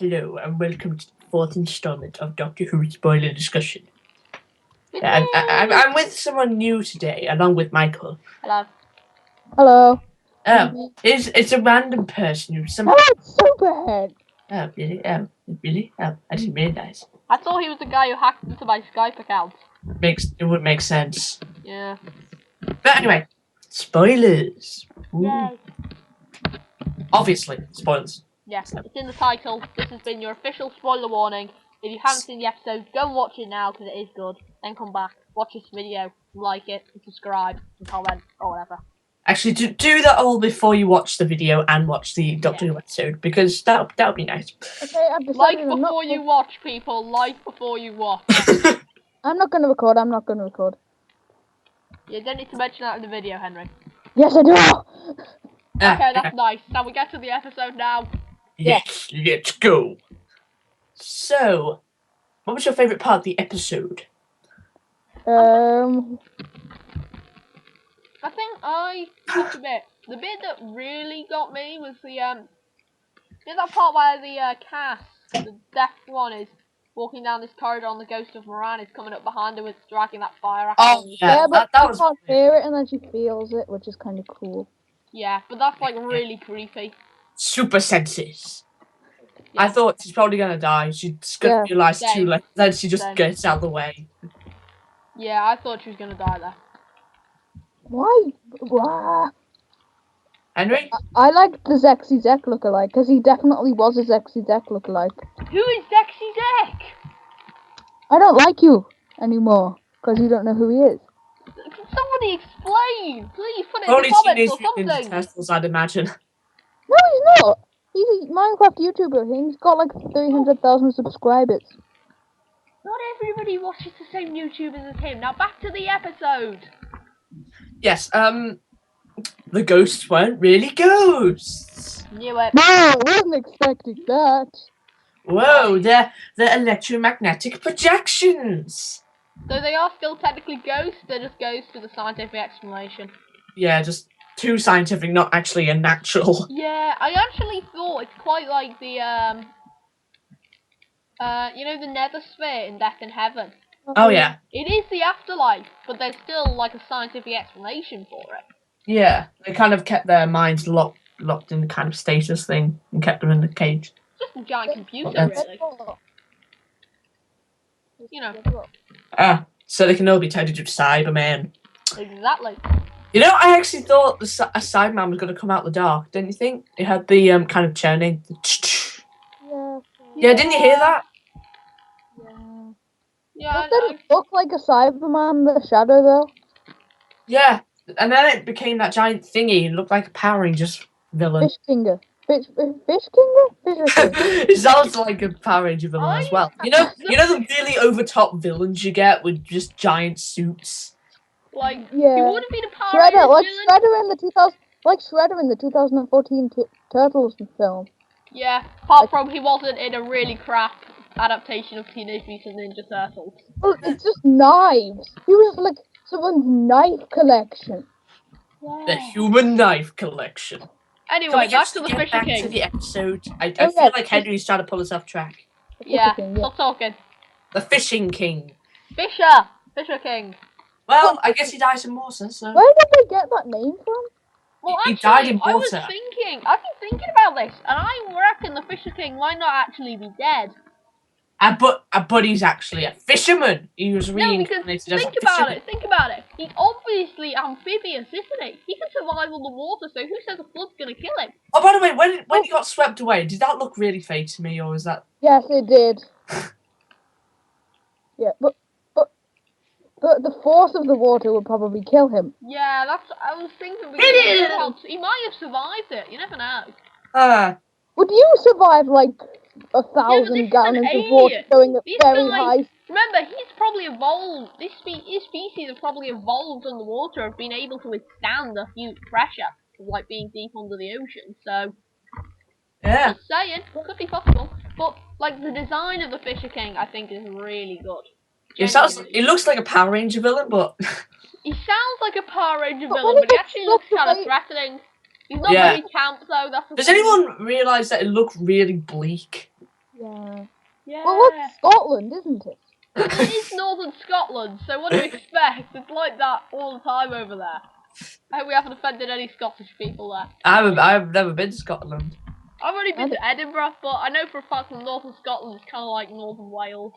Hello and welcome to the fourth installment of Doctor Who spoiler discussion. I'm with someone new today, along with Michael. Hello. Hello. It's a random person who Hello, SuperHen. Oh, really? Oh, really? Oh, I didn't realize. I thought he was the guy who hacked into my Skype account. It would make sense. Yeah. But anyway, spoilers. Yay. Obviously, spoilers. Yeah, it's in the title. This has been your official spoiler warning. If you haven't seen the episode, go and watch it now because it is good. Then come back, watch this video, like it, and subscribe, and comment, or whatever. Actually, do that all before you watch the video and watch the Doctor Who episode, because that would be nice. Okay, I've decided Like before you watch, people. Like before you watch. I'm not going to record. I'm not going to record. You don't need to mention that in the video, Henry. Yes, I do. Okay, that's nice. Now we get to the episode now. Yes, let's go. So, what was your favourite part of the episode? I think I must admit, the bit that really got me was the that part where the cast, the deaf one, is walking down this corridor and the ghost of Moran is coming up behind her with dragging that fire axe. Oh yeah, but that she was. can't hear it and then she feels it, which is kind of cool. Yeah, but that's like really creepy. Super senses. Yeah. I thought she's probably gonna die. She's gonna realise too late. Then she just gets out of the way. Yeah, I thought she was gonna die there. Why? Henry? I like the Zexy Zek lookalike, because he definitely was a Zexy Zek lookalike. Who is Dexy Deck? I don't like you anymore, because you don't know who he is. Can somebody explain? Please put it Only in the comments or Teenage Mutant something. Ninja Turtles, I'd imagine. No, he's not. He's a Minecraft YouTuber. He's got like 300,000 subscribers. Not everybody watches the same YouTubers as him. Now back to the episode. Yes, the ghosts weren't really ghosts. Knew it. No, I wasn't expecting that. Whoa, they're electromagnetic projections. So they are still technically ghosts, they're just ghosts with a scientific explanation. Yeah, just too scientific, not actually a natural. Yeah, I actually thought it's quite like the, you know the nether sphere in Death in Heaven? Oh yeah. It is the afterlife, but there's still like a scientific explanation for it. Yeah, they kind of kept their minds locked in the kind of stasis thing and kept them in the cage. Just a giant computer, really. You know. So they can all be turned into Cybermen. Exactly. You know, I actually thought a Cyberman was going to come out the dark, didn't you think? It had the kind of churning. Yeah, didn't you hear that? Yeah. Doesn't it look like a Cyberman, the shadow, though? Yeah, and then it became that giant thingy. It looked like a Power Rangers villain. Fish Kinger. Fish Kinger? Fisher King. It sounds like a Power Ranger villain as well. You know the really overtop villains you get with just giant suits. Like, yeah. he would have been a Power Shredder, Rangers like villain. Shredder in the 2014 Turtles film. Yeah, apart from he wasn't in a really crap adaptation of Teenage Mutant Ninja Turtles. Well, it's just knives. He was like someone's knife collection. Yeah. The human knife collection. Anyway, back to the Fisher Fisher King. To King. the episode. I feel like Henry's trying to pull us off track. Yeah, King, stop talking. The Fishing King. Fisher King. Well, I guess he dies in water, so... Where did they get that name from? Well, He actually, died in I've water. been thinking about this, and I reckon the Fisher King might not actually be dead. But he's actually a fisherman. He was No, reincarnated because as a think about fisherman. it, think about it. He's obviously amphibious, isn't he? He can survive on the water, so who says a flood's gonna kill him? Oh, by the way, when he got swept away, did that look really fake to me, or was that... Yes, it did. Yeah, but the force of the water would probably kill him. Yeah, I was thinking because he might have survived it, you never know. Would you survive like 1,000 gallons of water going at very high? Remember, he's probably evolved. His species have probably evolved underwater, have been able to withstand the huge pressure of like being deep under the ocean. So, yeah, just saying, could be possible. But like the design of the Fisher King, I think is really good. It looks like a Power Ranger villain, but he sounds like a Power Ranger villain, but he actually looks kind of threatening. He's not very camp though. That's the Does thing. anyone realise that it looked really bleak? Yeah. Yeah. Well, that's Scotland, isn't it? It is northern Scotland, so what do you expect? It's like that all the time over there. I hope we haven't offended any Scottish people there. I've never been to Scotland. I've only been to Edinburgh, but I know for a fact that northern Scotland is kind of like northern Wales.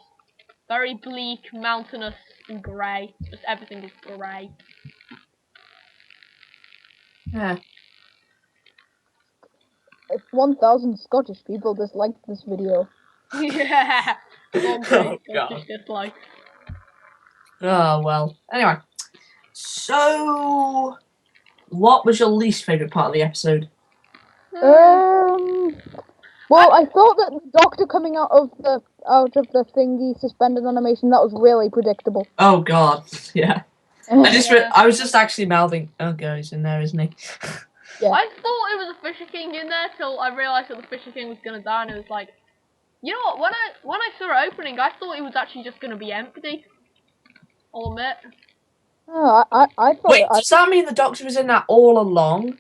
Very bleak, mountainous, and grey. Just everything is grey. Yeah. If 1,000 Scottish people disliked this video. Yeah. Oh, Scottish God. dislike. Oh, well. Anyway. So, what was your least favourite part of the episode? Well, I thought that the doctor coming out of the thingy suspended animation, that was really predictable. Oh, God. Yeah. Yeah. I was just actually mouthing, oh, God, he's in there, isn't he? Yeah. I thought it was a Fisher King in there till I realised that the Fisher King was gonna die, and it was like, you know what? When I saw it opening, I thought it was actually just gonna be empty. I'll admit. Oh, I thought Wait, does that mean the doctor was in that all along?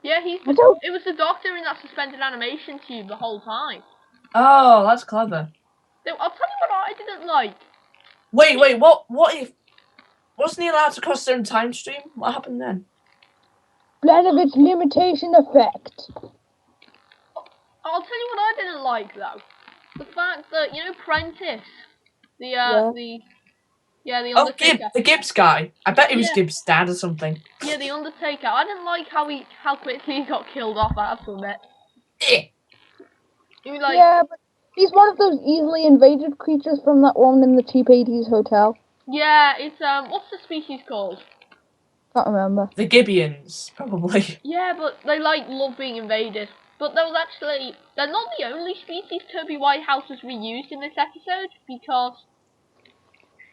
Yeah, I don't- it was the doctor in that suspended animation tube the whole time. Oh, that's clever. So, I'll tell you what I didn't like. Wait, what if... Wasn't he allowed to cross their own time stream? What happened then? Blanovich limitation effect. I'll tell you what I didn't like though. The fact that, you know, Prentice, the Oh, Undertaker. The Gibbs guy. I bet it was Yeah. Gibbs' dad or something. Yeah, the Undertaker. I didn't like how quickly he got killed off. I have to admit. Eh. He was like, Yeah, but he's one of those easily invaded creatures from that one in the cheap 80s hotel. yeah, it's what's the species called? Can't remember. The Gibbians, probably. Yeah, but they like love being invaded. But they're not the only species Toby Whitehouse has reused in this episode, because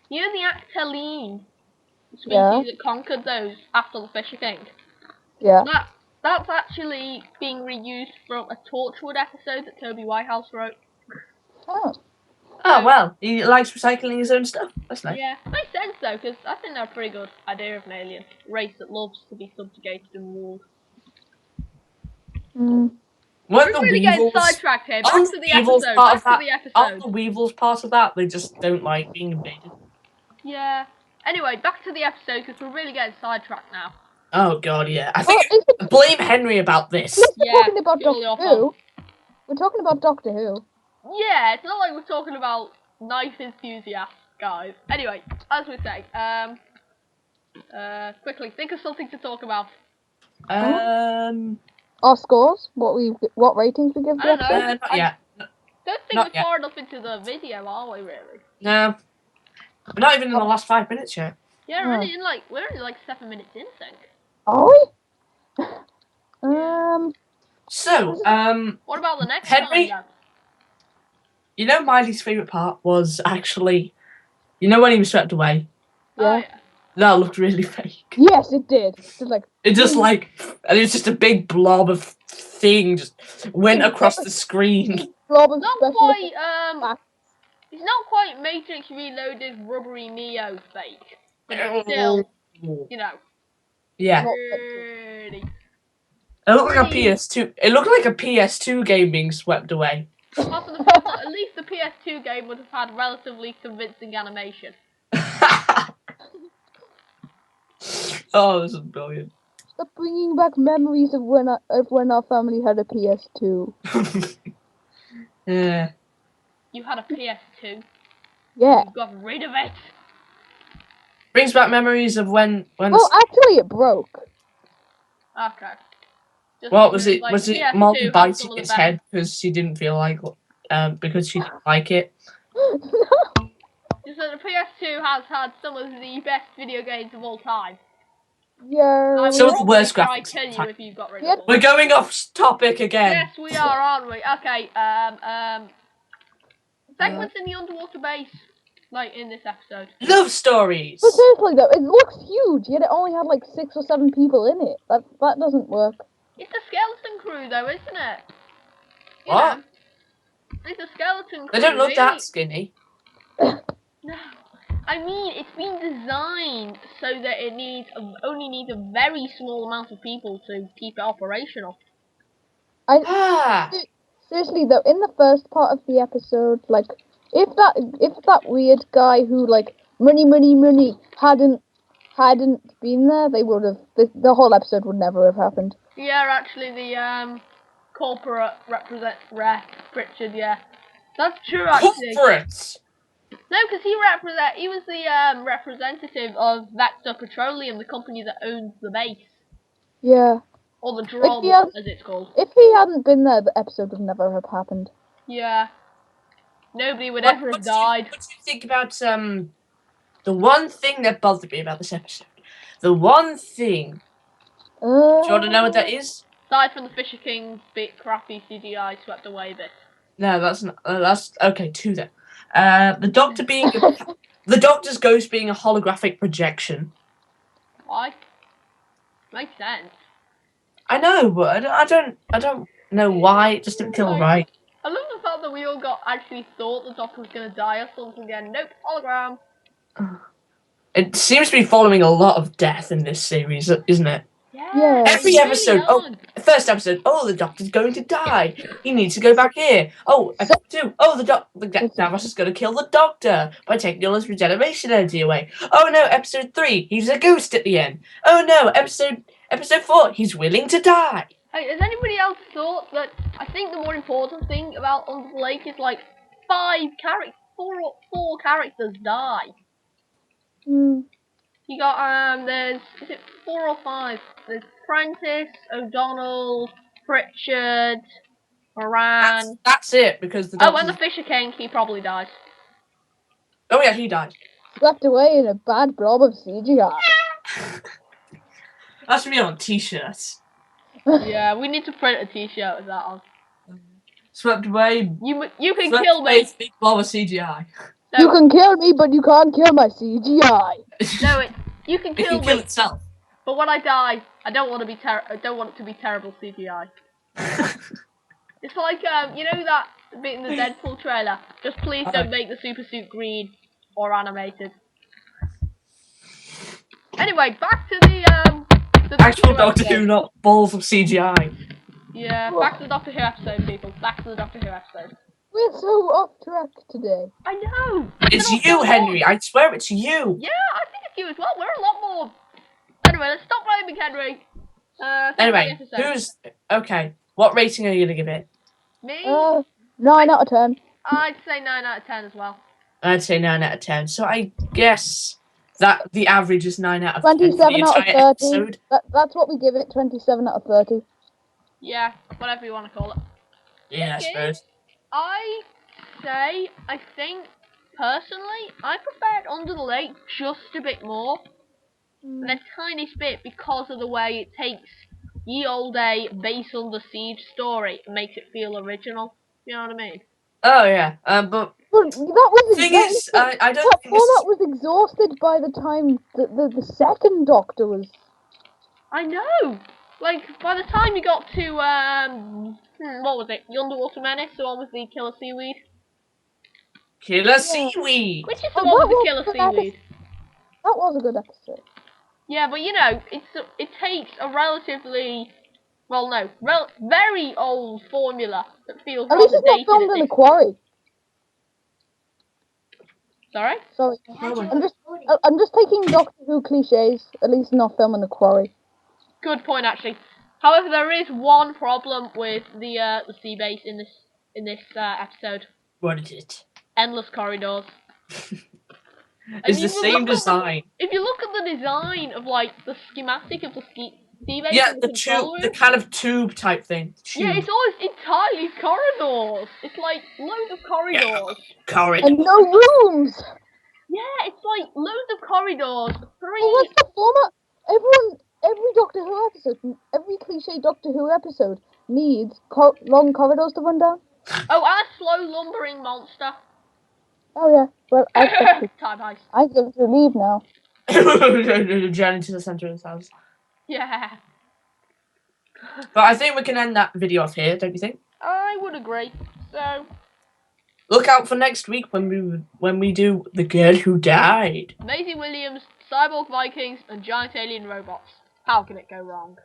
you know the Actaline species that conquered those after the Fisher King? Yeah. That's actually being reused from a Torchwood episode that Toby Whitehouse wrote. Oh. Oh, well, he likes recycling his own stuff. That's nice. Yeah, makes sense though, because I think they're a pretty good idea of an alien race that loves to be subjugated and ruled. Mm. Weren't We're the really getting Weevils... sidetracked here. Back Aren't to the Weevils episode. part of Back to that? the Aren't episode. the Weevils part of that? They just don't like being invaded. Yeah. Anyway, back to the episode, because we're really getting sidetracked now. Oh, God, yeah. I think... Well, Blame Henry about this. we're Yeah, talking about purely Doctor your fault. Who. We're talking about Doctor Who. Yeah, it's not like we're talking about knife enthusiasts, guys. Anyway, as we say, quickly, think of something to talk about. Our scores, what ratings we give I don't the know. episode. Not yet. Don't think Not we're yet. far enough into the video, are we, really? No. We're not even in the last 5 minutes yet. Yeah, Oh. we're only like 7 minutes in, I think. Are we? So, What about the next Henry? time, then? you know my least favourite part was actually... You know when he was swept away? Oh, Yeah. yeah. That looked really fake. Yes, it did. Just like It just like... And it was just a big blob of thing just went across the screen. blob of Not special quite, effects. it's not quite Matrix Reloaded rubbery Neo fake. But it's still, you know, Yeah. pretty. It looked like a PS2. It looked like a PS2 game being swept away. Apart from the fact that at least the PS2 game would have had relatively convincing animation. Oh, this is brilliant. Stop bringing back memories of when our family had a PS2. Yeah. You had a PS2. Yeah. You got rid of it. Brings back memories of when. Well, actually, it broke. Okay. Just What was it? like, Was it PS2 Molly had biting some of the his best- head because she didn't feel like, because she didn't like it? Just that the PS2 has had some of the best video games of all time. Yeah. I Some would of the probably worst try graphics kill of the you time. if you got rid Yeah. of them. We're going off topic again. Yes, we are, aren't we? Okay, segments in the underwater base, like in this episode. Love stories. But seriously though, it looks huge, yet it only had like 6 or 7 people in it. That doesn't work. It's a skeleton crew, though, isn't it? You What? know, it's a skeleton crew. They don't look really. that skinny. No, I mean it's been designed so that it only needs a very small amount of people to keep it operational. Ah. seriously though, in the first part of the episode, like, if that weird guy who like money hadn't been there, they would have the whole episode would never have happened. Yeah, actually, the corporate Richard. Yeah, that's true. Actually, Corporates. no, because he was the representative of Vector Petroleum, the company that owns the base. Yeah. Or the If drum, he had- as it's called. If he hadn't been there, the episode would never have happened. Yeah. Nobody would ever have died. What do you think about the one thing that bothered me about this episode? The one thing. Do you want to know what that is? Aside from the Fisher King's bit crappy CGI swept away bit. No, that's not. That's okay. Two then. The Doctor being the Doctor's ghost being a holographic projection. Why? Makes sense. I know, but I don't know why. It just didn't feel right. I love the fact that we all actually thought the Doctor was gonna die or something again. Nope, hologram. It seems to be following a lot of death in this series, isn't it? Yeah. Every episode. First episode. Oh, the Doctor's going to die. He needs to go back here. Oh, episode 2. Oh, the Davros is going to kill the Doctor by taking all his regeneration energy away. Oh no, episode 3. He's a ghost at the end. Oh no, episode 4. He's willing to die. Hey, has anybody else thought that? I think the more important thing about Under the Lake is like four characters die. You got is it 4 or 5? There's Prentice, O'Donnell, Pritchard, Moran. That's it, because the and the Fisher King, he probably dies. Oh yeah, he died. Swept away in a bad blob of CGI. That should be on t-shirts. Yeah, we need to print a t-shirt with that on. Swept away. You can kill me. Big blob of CGI. No. You can kill me, but you can't kill my CGI. No, you can kill It can kill itself. But when I die, I don't want to be I don't want it to be terrible CGI. It's like you know that bit in the Deadpool trailer. Just please don't make the super suit green or animated. Anyway, back to the actual Doctor Who, not balls of CGI. Yeah, back to the Doctor Who episode, people. Back to the Doctor Who episode. We're so off track today. I know. It's you, Henry. I swear it's you. Yeah, I think it's you as well. We're a lot more. Anyway, let's stop blaming Henry. Anyway, okay? What rating are you gonna give it? Me? 9 out of 10. I'd say 9 out of 10 as well. I'd say 9 out of 10. So I guess that the average is 9 out of 10 for the 27 out of entire 30. episode. That's what we give it. 27 out of 30. Yeah, whatever you want to call it. Yeah, I suppose. I think, personally, I preferred Under the Lake just a bit more. The tiniest bit, because of the way it takes ye olde base under siege story and makes it feel original. You know what I mean? Oh yeah, but that was thing is, I don't that think this format was exhausted by the time the second Doctor was. I know. Like by the time you got to what was it? The Underwater Menace, the one with the killer seaweed. Killer seaweed. Which is the one with the killer seaweed? That was a good episode. Yeah, but you know, it takes a relatively, very old formula that feels At least rather it's not filmed in a quarry. Sorry? Sorry, I'm just taking Doctor Who cliches. At least not filmed in a quarry. Good point, actually. However, there is one problem with the sea base in this episode. What is it? Endless corridors. It's the same design. If you look at the design of like the schematic of the sea base, Yeah, and the tube, the kind of tube type thing. Yeah, it's always entirely corridors. It's like loads of corridors. Yeah, corridors. And no rooms. Yeah, it's like loads of corridors. Well, what's the format? Every Doctor Who episode, every cliche Doctor Who episode needs long corridors to run down. Oh, and a slow lumbering monster. Oh yeah, well Time heist. I get to leave now. Journey to the center of the house. Yeah. But I think we can end that video off here, don't you think? I would agree. So look out for next week when we do The Girl Who Died. Maisie Williams, Cyborg Vikings, and giant alien robots. How can it go wrong?